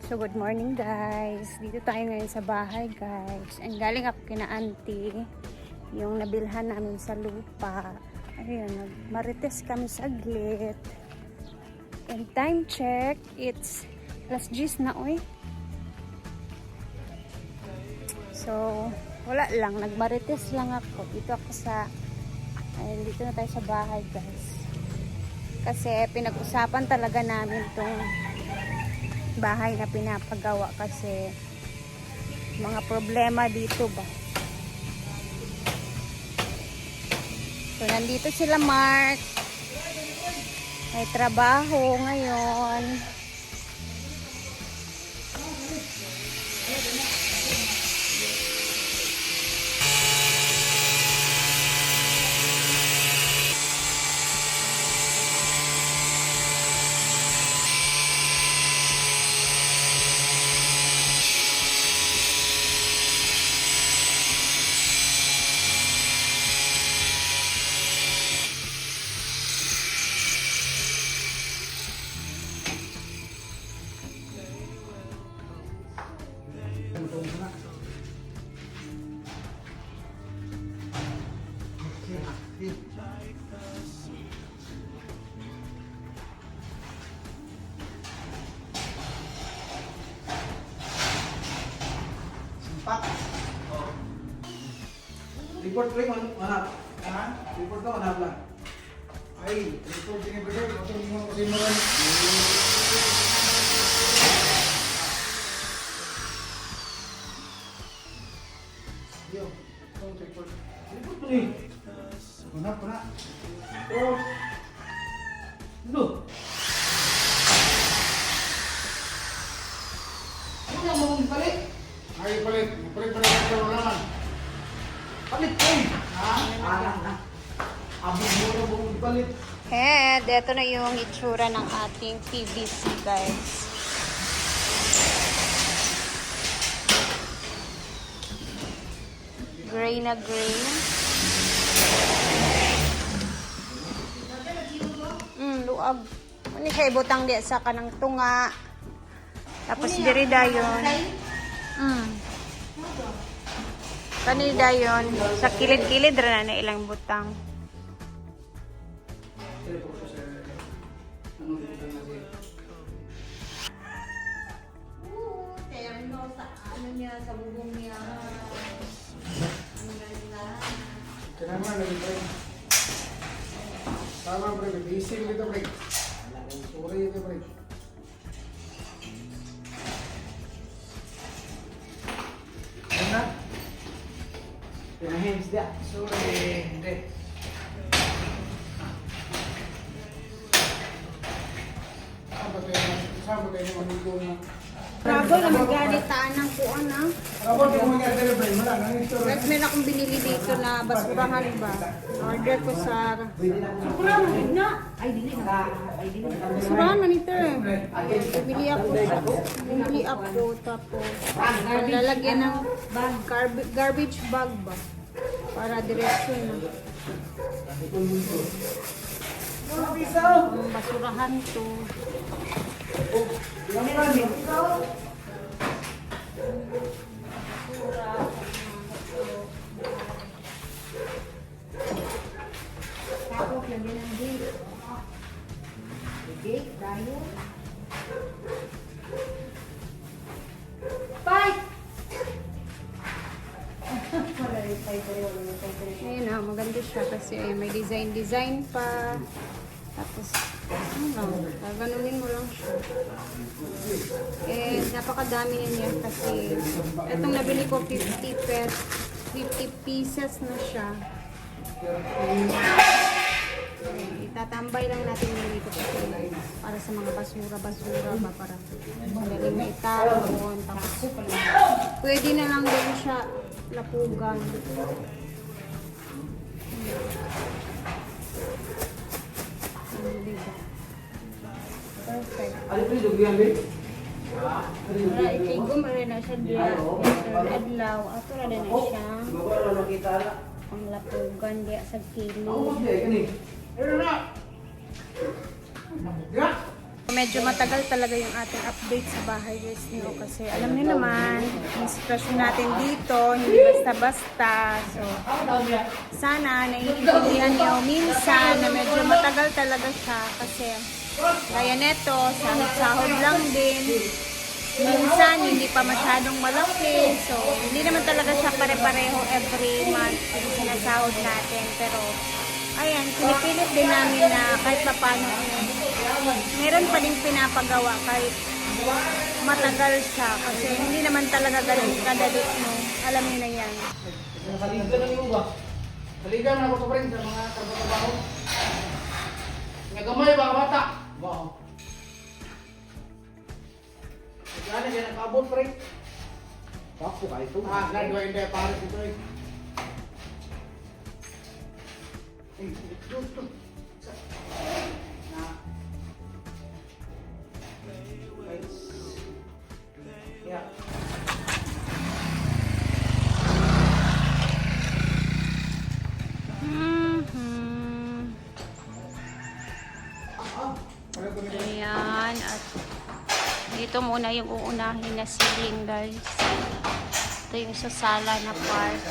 So good morning guys. Dito tayo ngayon sa bahay guys. And galing ako kina auntie. Yung nabilhan namin sa lupa. Ayun, nagmarites kami saglit. And time check, it's alas 10 na oy. So wala lang, nagmarites lang ako. Dito ako sa, ayun, dito na tayo sa bahay guys. Kasi pinag-usapan talaga namin tong bahay na pinapagawa kasi mga problema dito ba. So nandito sila Mark, may trabaho ngayon. Report rin anak. Report daw anak lang. Ay, report din yung brother. Ito yung kasi maran. Yo, ito report. Report mo ni. Anak. Oh. Dito. Ano na mo palit? Ay, palit ito naman. Palit ko. Abot mo na buong palit. And ito na yung itsura ng ating PVC guys. Gray na gray. Luag. Ano siya ibutang di sa kanang tunga. Tapos diri dayon. Kanida yon sa kilid-kilid ra na ilang butang. Terno sa ano niya, sa bubong niya. Kenapa lagi pre? Sama pre, bising gitu pre. Sore itu pre. Enak. Pinahin dia. Sore, hindi. Sama tayo manigong na. Rabo na magalitaan ng kuan ha. Rabo yung mga delivery mo lang. Next may akong binili dito na basurahan ba. Order ko sa basurahan na. Basurahan man ito eh. Bumili ako tapos lalagyan ng garbage bag ba. Para direksyon na. Basurahan to. Tapos lagyan ng gate. Gate, tayo. Fight! Ayun na, maganda siya kasi may design pa. Tapos, gaganunin mo lang siya. Napakadami niya kasi itong nabili ko 50 pieces na siya. Itatambay lang natin dito kasi para sa mga basura ba para madaling maitapon. Tapos pwede na lang din siya lapugan. Perfect. Ano po yung lugyan, babe? Itigom rin na siya diya. Adlaw. Ato na din na siya. Ang lapugan diya sa kilo. Medyo matagal talaga yung ating update sa bahay guys, no? Kasi alam niyo naman, yung sitwasyon natin dito, hindi basta-basta. So, sana naiintindihan niyo minsan na medyo matagal talaga siya kasi kaya neto, sahod-sahod lang din. Minsan, hindi pa masyadong malaki. So, hindi naman talaga siya pare-pareho every month yung sinasahod natin. Pero, ayan, pinipilit din namin na kahit pa paano, meron pa din pinapagawa kahit matagal siya. Kasi hindi naman talaga ganun kadali, no? Alam niyo na yan. Saligan na niyo ba? Saligan na ako sa friend sa mga trabaho. Nagamay ba bata? Ba. Gana yan nakabot friend. Papo ka ito. Nadwa hindi para dito eh. Ito. Yeah. Ayan, at dito muna yung uunahin na ceiling guys. Ito yung sa sala na part.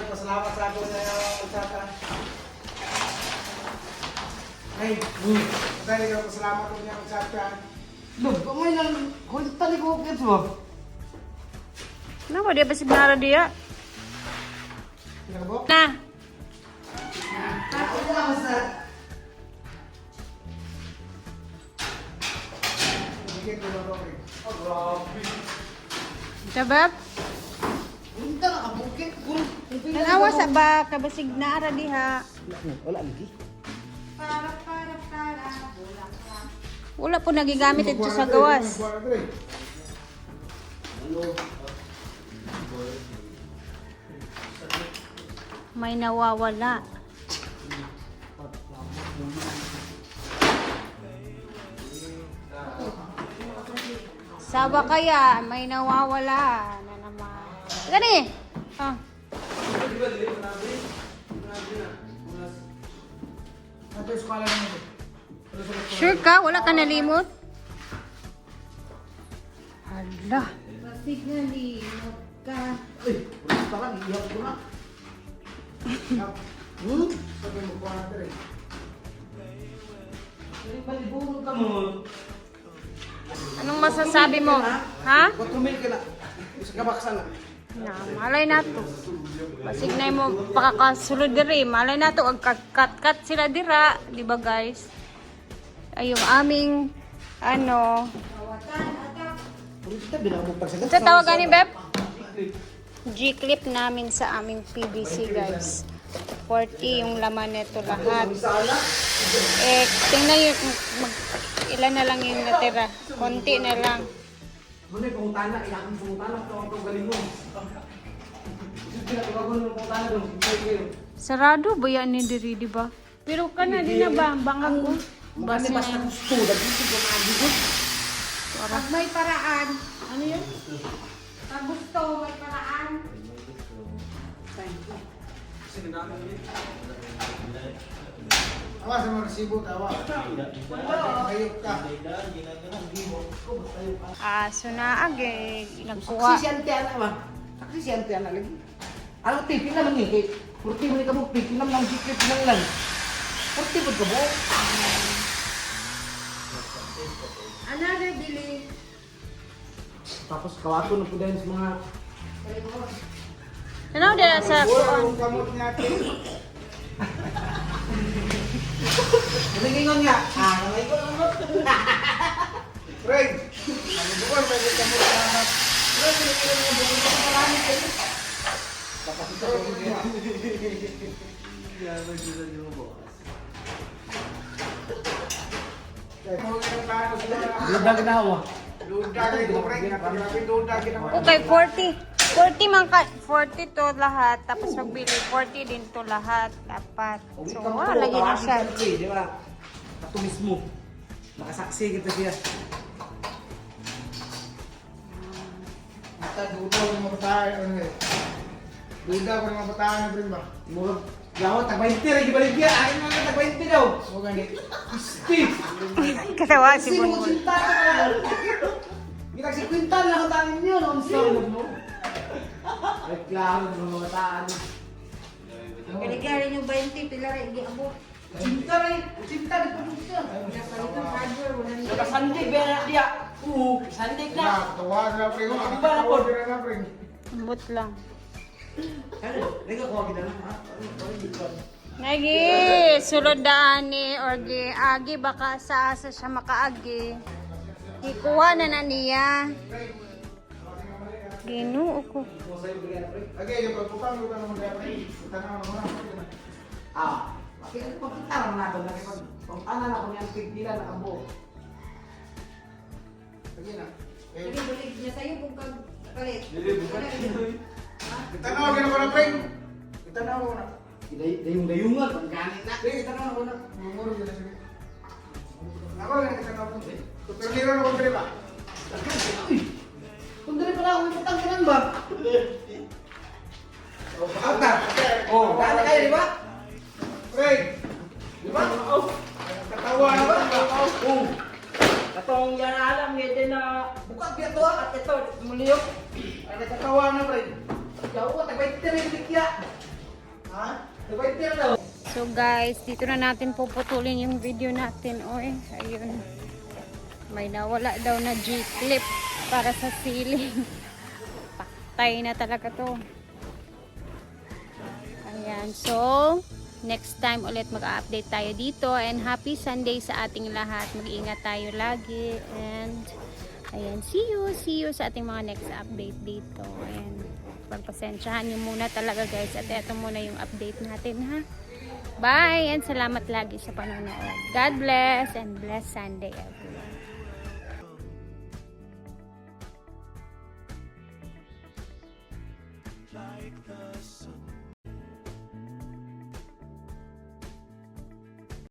Pasalamat sa ako sa usapan. Ay, dahil ka pasalamat ko niya usapan. Look, kamay lang, kung tali ko kits mo. Kenapa dia besi benar dia? Nakabo? Nah, Ako na basta. Bigyan ko lang ako. Oh, grabe. sebab Unta na kabukit ko. tanawa sa ba kabasig na ara diha. Wala lagi. Wala po nagigamit ito sa gawas. May nawawala. Sawa kaya, may nawawala na naman. Gani! Ah. Ito yung skala naman ito. Sure ka? Wala ka nalimot? Hala. Basig nalimot ka. Ay, basta ka, iiyak ko na. Sabi mo po natin eh. Balibunod ka mo. Anong masasabi mo? Ha? Batumil ka na. Isa kabaksan na. Na, malay na to. Basig na mo pakakasulod diri. Malay na to. Ag-cut-cut sila dira. Di ba guys? Ay, yung aming ano. Ito tawagan ni Beb? G-clip namin sa aming PVC guys. 40 yung laman nito lahat. Eh, tingnan yung ilan na lang yung natira. Konti na lang. Muna yung pangutana, ilaking pangutana, ito ang galing mo. Pinagawa mo pangutana doon, Sarado ba yan ni Diri, di ba? Pero ka na din na ba? Bangag ko. Basta basta gusto, dagito ko maagigot. Pag may paraan. Ano yun? Pag gusto, may paraan. Awa sa mga resibo, tawa. Ayok ka. Aso na age. Nagkuha. Saksi si anak ba? Saksi si anak lagi. Ano tipin naman yun? Kay purti mo ni kabuk, tipin naman lang, sikip lang. Purti mo kabuk. Another bili. Tapos kawato na po dahil sa mga... Ano dyan sa kuwan? Kamot natin. Nalingon nga. Kamay ko lang mo. Fred! Ano buwan, may kamot natin. Fred, nalingon nga. Bukod ko marami kayo. Kapasita ko niya. Ludag na ako. Ludag ko, Fred. Grabe ludag na ako. Okay, 40. 40 man ka, 40 to lahat, tapos magbili 40 din to lahat, dapat. So, lagi na siya. Di ba? Ito mismo. Nakasaksi kita siya. Kita duda ko ng mga bataan. Ano eh? Duda ko ng mga bataan na rin ba? Murag gawat tag 20 ra gibalik ya. Akin mga tag 20 daw. So ganit. Steve. Katawa si Sino Bonbon. cinta ka? Kita si Quintal lang ang tanin niyo no sa mo. Reklamo ng mga taan. Kaligari yung 20, pila rin, hindi abot. Cinta rin. Cinta di pa siya. Napalitan hardware, wala nila. Saka sandig ba na dia? Oo, sandig na. Na, tawa na pre ko. Iba na po. Tawa na pre. Ambot lang. Ano? Lega ko gid na ha. Nagi, sulod daan ni or gi agi baka sa asa siya makaagi. Ikuha na niya. Ginoo ko. Okay, yung pagpupang ko na mga pre. Tanaw na mga. Ah, bakit pagkita naman nato na kay pag-ana na ko niyang pigdila na abo. Sige na. Hindi balik niya sa'yo kung kalit. Tanaw gina ko na pre. Tanaw ko na. Dayung-dayungan ang kanin na. Sige, tanaw ko na. Mumuro gina sige. Ako lang tanaw ko. Pero na ko pre ba? Kung dali pala ako itang kinan ba? Oh, baka. Oh, dali kayo di ba? Pre. Di ba? Oh. Katawa na ba? Oh. Katong yan alam niya din na bukat biya to at ito muliyok. Ay katawa na pre. Jauh ka tagbay rin bigya. Ha? Tagbay na daw. So guys, dito na natin puputulin yung video natin. Oy, ayun. May nawala daw na G-clip para sa ceiling. Paktay na talaga to. Ayan, so next time ulit mag-update tayo dito and happy Sunday sa ating lahat. Mag-iingat tayo lagi and ayan, see you sa ating mga next update dito. Ayan, pagpasensyahan nyo muna talaga guys at eto muna yung update natin ha. Bye and salamat lagi sa panonood. God bless and bless Sunday everyone. Like the sun.